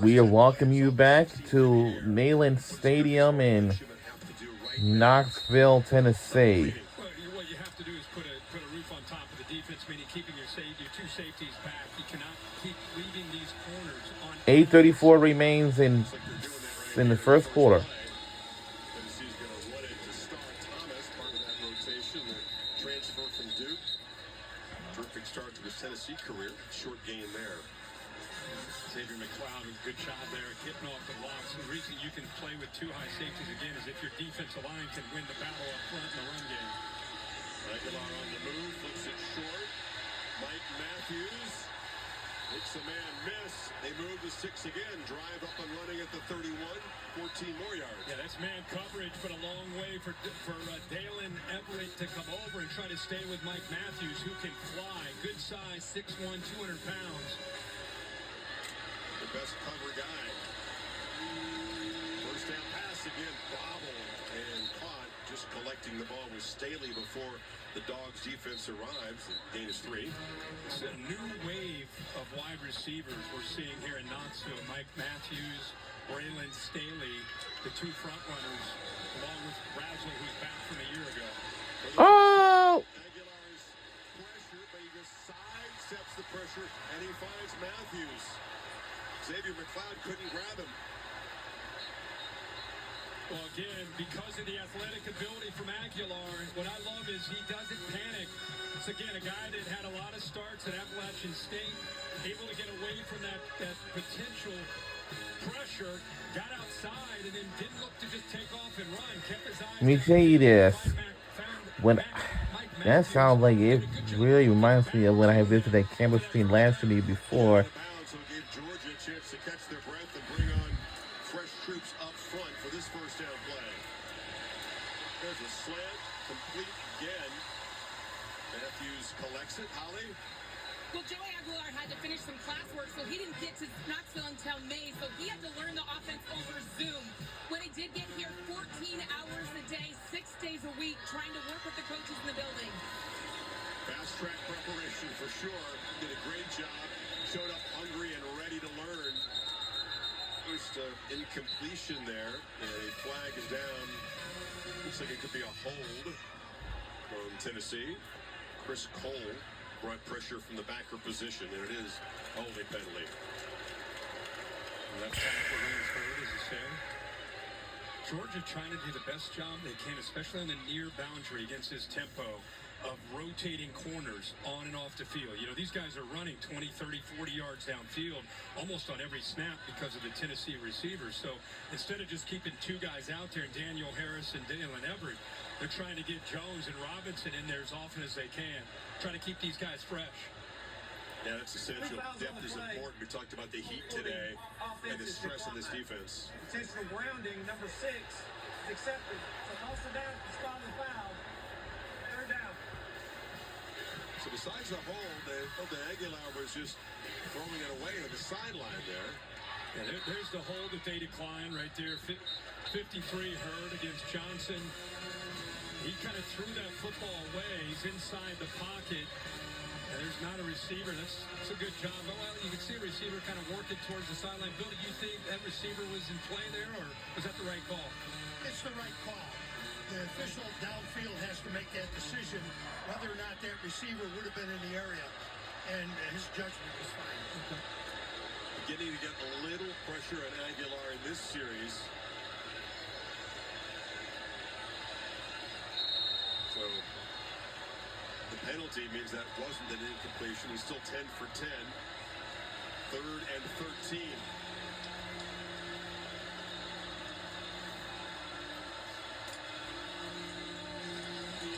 We are welcoming you back to Neyland Stadium in Knoxville, Tennessee. What you have to do is put a roof on top of the defense, meaning keeping your two safeties back. You cannot keep leaving these corners on. 8:34 remains in the first quarter. Tennessee's going to run it to start. Thomas, part of that rotation, the transfer from Duke. Terrific start to his Tennessee career. Short gain there. Xavier McLeod with a good job there, getting off the blocks. The reason you can play with two high safeties again is if your defensive line can win the battle up front in the run game. Aguilar on the move, flips it short. Mike Matthews makes a man miss. They move to 6 again. Drive up and running at the 31. 14 more yards. Yeah, that's man coverage, but a long way for Dalen Everett to come over and try to stay with Mike Matthews, who can fly. Good size, 6'1", 200 pounds. The best cover guy. First down pass again, bobbled and caught. Just collecting the ball with Staley before the Dogs defense arrives. Gain is 3. It's a new wave of wide receivers we're seeing here in Knoxville. Mike Matthews, Braylon Staley, the two front runners, along with Razzle, who's back from a year ago. Oh! Aguilar's pressure, but he just sidesteps the pressure, and he finds Matthews. Xavier McLeod couldn't grab him. Well, again, because of the athletic ability from Aguilar, what I love is he doesn't panic. It's, again, a guy that had a lot of starts at Appalachian State, able to get away from that potential pressure, got outside, and then didn't look to just take off and run. Kept his eyes. Let me tell you this. That sounds like it really reminds me of when I visited Campbell Street last year before. So it gave Georgia a chance to catch their breath and bring on fresh troops up front for this first down play. There's a slant, complete again. Matthews collects it. Holly? Well, Joey Aguilar had to finish some classwork, so he didn't get to Knoxville until May, so he had to learn the offense over Zoom. When he did get here, 14 hours a day, 6 days a week, trying to work with the coaches in the building. Fast track preparation for sure. Did a great job. Showed up hungry and ready to learn. First incompletion there, and a flag is down. Looks like it could be a hold from Tennessee. Chris Cole brought pressure from the backer position, and it is a holding penalty. Left tackle is hurt, as you say. Georgia trying to do the best job they can, especially on the near boundary against his tempo of rotating corners on and off the field. You know, these guys are running 20, 30, 40 yards downfield almost on every snap because of the Tennessee receivers. So instead of just keeping two guys out there, Daniel Harris and Dalen Everett, they're trying to get Jones and Robinson in there as often as they can. Trying to keep these guys fresh. Yeah, that's essential. Depth is important. We talked about the heat today and the stress on this defense. Intentional grounding, number 6, is accepted. So also down, stop and foul. Third down. So besides the hold, the Aguilar was just throwing it away on the sideline there. Yeah, there's the hold that they decline right there. 53 Hurd against Johnson. He kind of threw that football away. He's inside the pocket. And there's not a receiver. That's a good job. Well, you can see a receiver kind of working towards the sideline. Bill, do you think that receiver was in play there, or was that the right call? It's the right call. The official downfield has to make that decision whether or not that receiver would have been in the area, and his judgment was fine. Okay. Beginning to get a little pressure on Aguilar in this series. So the penalty means that wasn't an incompletion. He's still 10 for 10. 3rd and 13.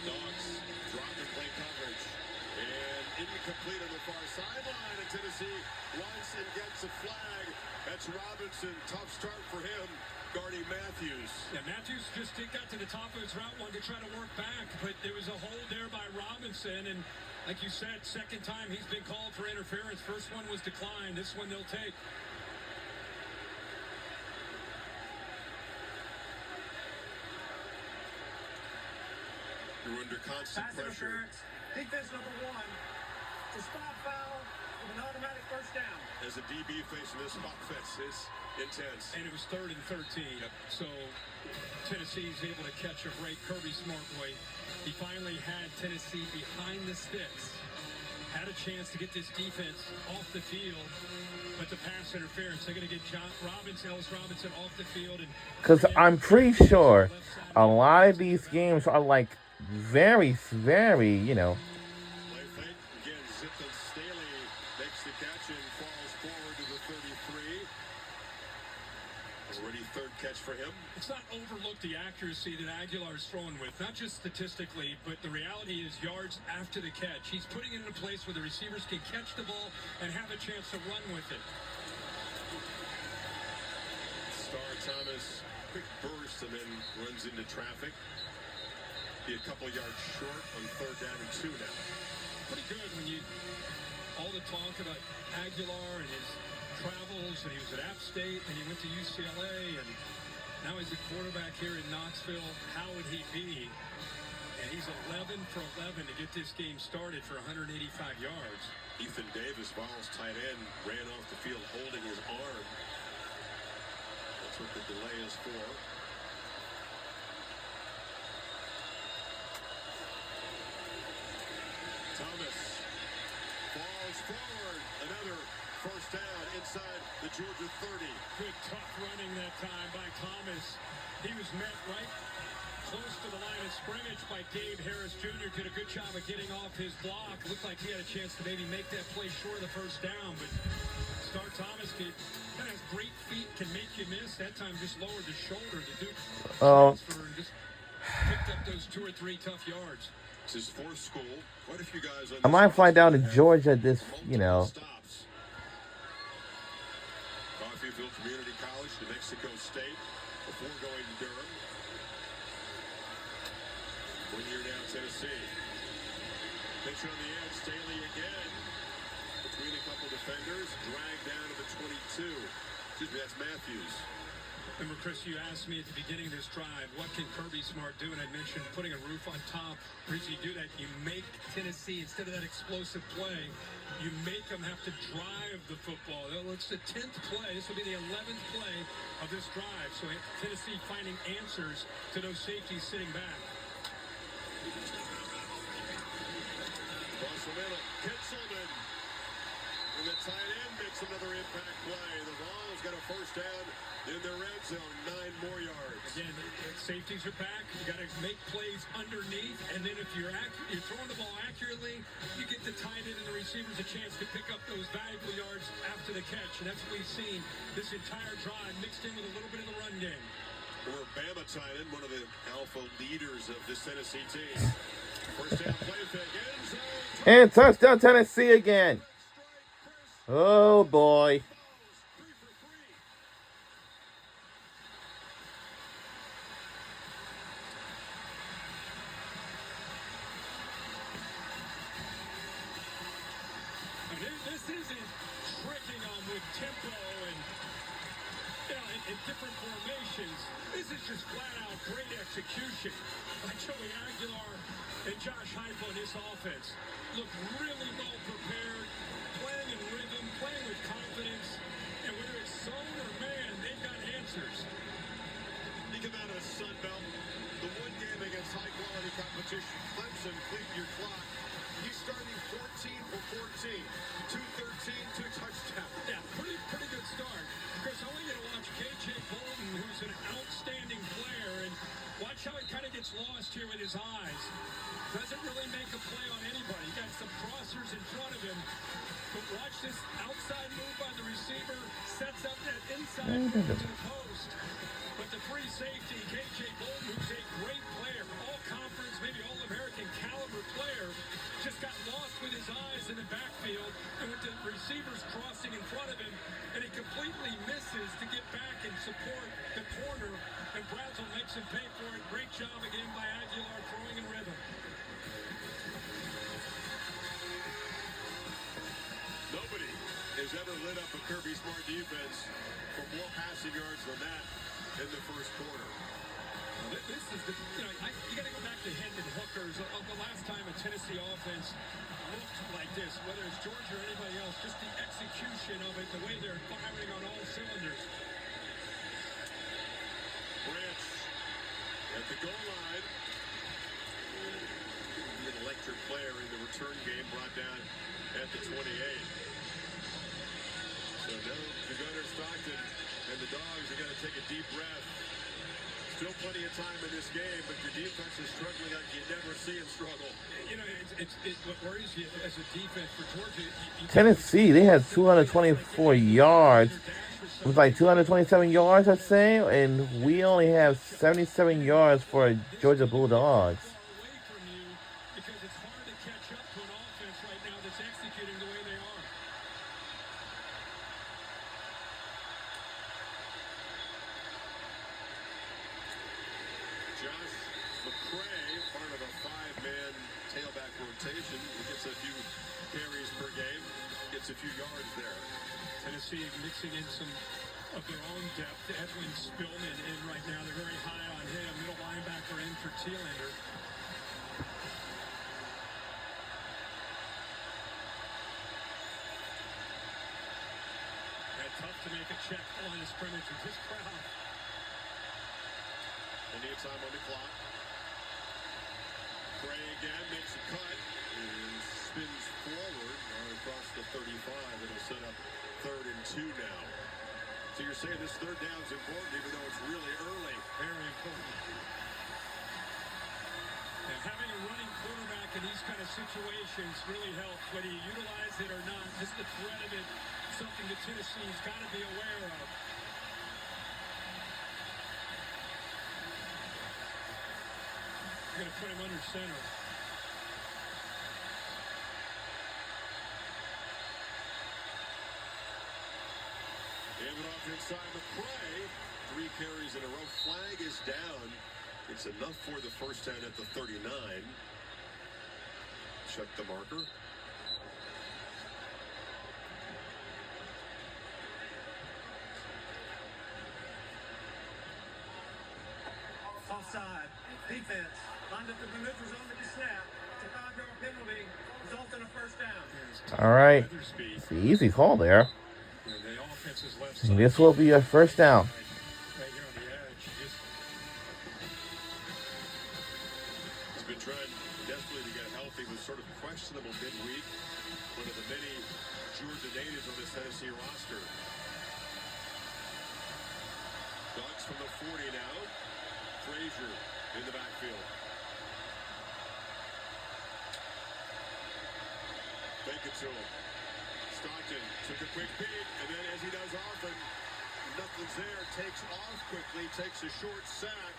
Dogs drop and play coverage. And incomplete on the far sideline. And Tennessee runs and gets a flag. That's Robinson. Tough start for him. Guarding Matthews. Yeah, Matthews just got to the top of his route, wanted to try to work back, but there was a hold there by Robinson, and like you said, second time he's been called for interference. First one was declined. This one they'll take. You're under constant pressure. Defense number 1. To stop foul, with an automatic first down. As a DB facing this offense is intense. And it was 3rd and 13. So Tennessee's able to catch a break. Kirby Smart boy. He finally had Tennessee behind the sticks. Had a chance to get this defense off the field, but the pass interference, they're going to get Ellis Robinson off the field. Because I'm pretty sure a lot of these games are like very, very, you know. Play fake. Again, Zippin Staley makes the catch and falls forward to the 33. Already 3rd catch for him. It's not overlook the accuracy that Aguilar's throwing with, not just statistically, but the reality is yards after the catch. He's putting it in a place where the receivers can catch the ball and have a chance to run with it. Star Thomas, quick burst and then runs into traffic. Be a couple yards short on 3rd down and 2 now. Pretty good when you, all the talk about Aguilar and his travels, and he was at App State, and he went to UCLA, and now he's a quarterback here in Knoxville. How would he be? And he's 11 for 11 to get this game started for 185 yards. Ethan Davis, Vols tight end, ran off the field holding his arm. That's what the delay is for. Thomas falls forward. Another first down inside the Georgia 30. Good tough running that time by Thomas. He was met right close to the line of scrimmage by Gabe Harris Jr. Did a good job of getting off his block. Looked like he had a chance to maybe make that play short of the first down, but Star Thomas kind of has great feet, can make you miss. That time just lowered the shoulder to do transfer and just picked up those 2 or 3 tough yards. It's his 4th school. Quite a few guys on I might fly down to Georgia this, you know. Stops. Coffeyville Community College, New Mexico State, before going to Durham. 1 year now, Tennessee. Pitch on the edge, Staley again. Between a couple defenders, dragged down to the 22. Excuse me, that's Matthews. Remember, Chris, you asked me at the beginning of this drive, what can Kirby Smart do? And I mentioned putting a roof on top. The reason you do that, you make Tennessee, instead of that explosive play, you make them have to drive the football. It's the 10th play. This will be the 11th play of this drive. So Tennessee finding answers to those safeties sitting back. Across the middle, Kitselman. And the tight end makes another impact play. The Vols got a first down in the red zone, 9 more yards. Again, safeties are back. You got to make plays underneath, and then if you're throwing the ball accurately, you get the tight end and the receivers a chance to pick up those valuable yards after the catch, and that's what we've seen this entire drive, mixed in with a little bit of the run game. Or Bama tight end, one of the alpha leaders of this Tennessee team. First down play fake, end zone. And touchdown Tennessee again. Oh boy. This isn't tricking them with tempo and in different formations. This is just flat out great execution by Joey Aguilar and Josh Heupel in this offense. Look really well prepared, playing in rhythm, playing with confidence, and whether it's zone or man, they've got answers. You come out of the Sun Belt, the one game against high-quality competition, Clemson, clean your clock. He's starting 14 for 14, 213, 2 touchdowns. Yeah, pretty good start. Chris, I want you to watch KJ Bolden, who's an outstanding player, and watch how he kind of gets lost here with his eyes. Doesn't really make a play on anybody. He got some crossers in front of him, but watch this outside move by the receiver, sets up that inside move to the post. But the free safety, KJ Bolden, who's a great player, all-conference, maybe all-American caliber player, just got lost with his eyes in the backfield, and with the receivers crossing in front of him, and he completely misses to get back and support the corner, and Brazel makes him pay for it. Great job again by Aguilar, throwing in rhythm. Nobody has ever lit up a Kirby Smart defense for more passing yards than that in the first quarter. Well, this is the, you got to go back to Hendon Hooker's. The last time a Tennessee offense looked like this, whether it's Georgia or anybody else, just the execution of it, the way they're firing on all cylinders. Branch at the goal line. Be an electric player in the return game, brought down at the 28. So now the Gunner Stockton and the Dogs are going to take a deep breath. Still plenty of time in this game, but your defense is struggling like you never see them struggle. What worries you as a defense for Georgia. Tennessee, they had 224 yards. It was like 227 yards, I'd say, and we only have 77 yards for Georgia Bulldogs. Away from you because it's hard to catch up to an offense right now that's executing the way they are. Josh McCray, part of a five-man tailback rotation. He gets a few carries per game, gets a few yards there. Tennessee mixing in some of their own depth. Edwin Spillman in right now. They're very high on him. Middle linebacker in for Thielander. Tough to make a check line of scrimmage with this crowd. Plenty of time on the clock. Gray again makes a cut and spins forward across the 35. It'll set up 3rd and 2 now. So you're saying this third down is important even though it's really early. Very important. And having a running quarterback in these kind of situations really helps, whether you utilize it or not. Just the threat of it, something that Tennessee's got to be aware of. You're going to put him under center. Hand it off inside McCray. 3 carries in a row. Flag is down. It's enough for the first down at the 39. Check the marker. Offside. Defense. Lined up the neutral zone to the snap. It's a 5-yard penalty. Results in a first down. All right. Weathersby. It's an easy call there. And the offense is left And side. this will be a first down. Right here on the edge. Just He's been trying desperately to get healthy. Was sort of questionable midweek. One of the many Georgia natives on this Tennessee roster. Dogs from the 40 now. Frazier in the backfield. Fake it to him. Stockton took a quick peek, and then as he does often, nothing's there. Takes off quickly, takes a short sack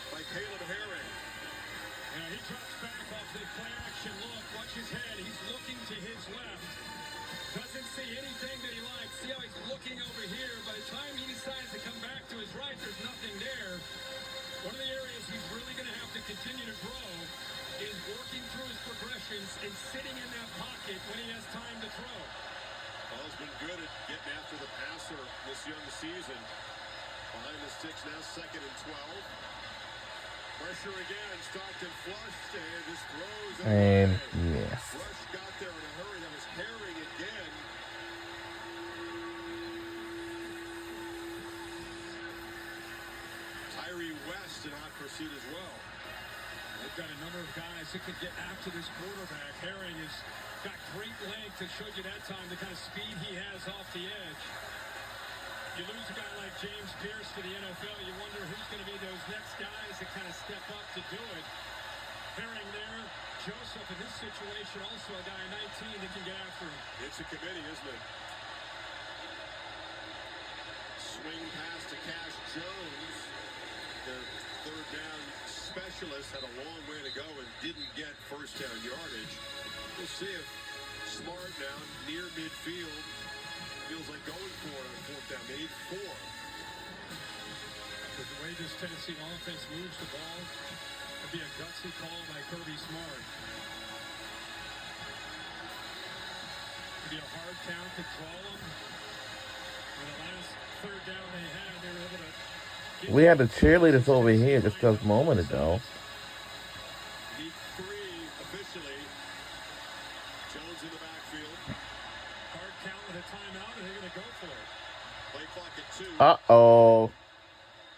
by Caleb Herring. Yeah, he drops back off the play action look. Watch his head. He's looking to his left. Doesn't see anything that he likes. See how he's looking over here. By the time he decides to come back to his right, there's nothing there. One of the areas he's really going to have to continue to grow is working through his progressions and sitting in that pocket when he has time to throw. Ball's been good at getting after the passer this young season. Behind the sticks now, 2nd and 12. Pressure again, Stockton flushed and just throws it And away. yes. Rush got there in a hurry. That was Herring again. Tyree West in hot pursuit as well. They've got a number of guys that could get after this quarterback. Herring has got great length that showed you that time, the kind of speed he has off the edge. You lose a guy like James Pierce to the NFL, you wonder who's going to be those next guys that kind of step up to do it. Herring there. Joseph in this situation, also a guy 19 that can get after him. It's a committee, isn't it? Swing pass to Cash Jones. The third down specialist had a long way to go and didn't get first down yardage. We'll see if Smart now near midfield feels like going for it on 4th down. They need 4. With the way this Tennessee offense moves the ball, it'd be a gutsy call by Kirby Smart. It'd be a hard count to draw them. On the last third down they had, they were able to We had the cheerleaders over here just a moment ago. Week 3 officially. Jones in the backfield. Hard count with a timeout, and they're going to go for it. Play clock at 2. Uh-oh.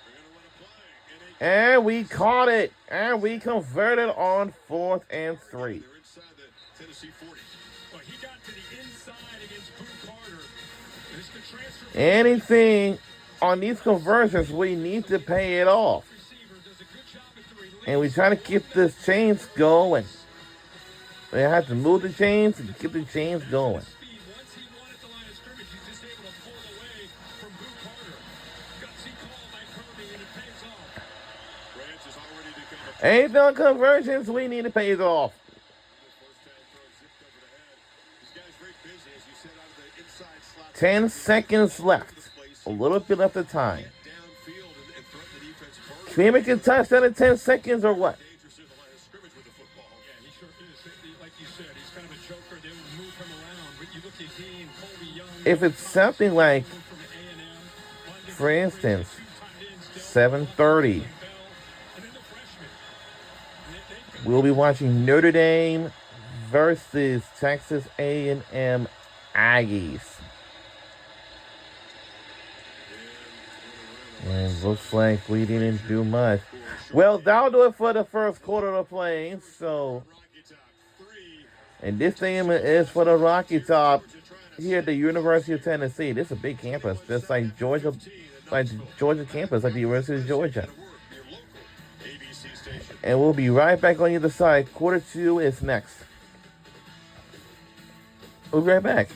They're going to run a play. And And we caught it. And we converted on 4th and 3. they're inside the Tennessee 40. Well, he got to the inside against Boo Carter. This could transfer. Anything on these conversions, we need to pay it off. Receiver does a good job at the release. And we try to keep this chains going. We have to move the chains and keep the chains going. Speed. Once he won at the line of scrimmage, he's just able to pull away from Boo Carter. Gutsy call by Kirby, and it pays off. Branch has already become a Anything on conversions, we need to pay it off. first time throw zipped over the head. This guy's very busy, as you said, out of the inside slot. 10 seconds left. A little bit left of time. Downfield and threaten the defense further. Can we make a touchdown in 10 seconds or what? Dangerous in the line of scrimmage with the football. Yeah, he sure is. Like you said, he's kind of a joker. They would move him around. But you look at he and Colby Young. If it's something like, From A&M, for instance, two tight ends, 7:30, Bell, and then the freshman. They we'll be watching Notre Dame versus Texas A&M Aggies. And looks like we didn't do much. Well, that'll do it for the first quarter of the play. So, Rocky Top 3. and this thing is for the Rocky Top here at the University of Tennessee. This is a big campus, just like Georgia campus, like the University of Georgia. Your local ABC station. And we'll be right back on the other side. Quarter 2 is next. We'll be right back.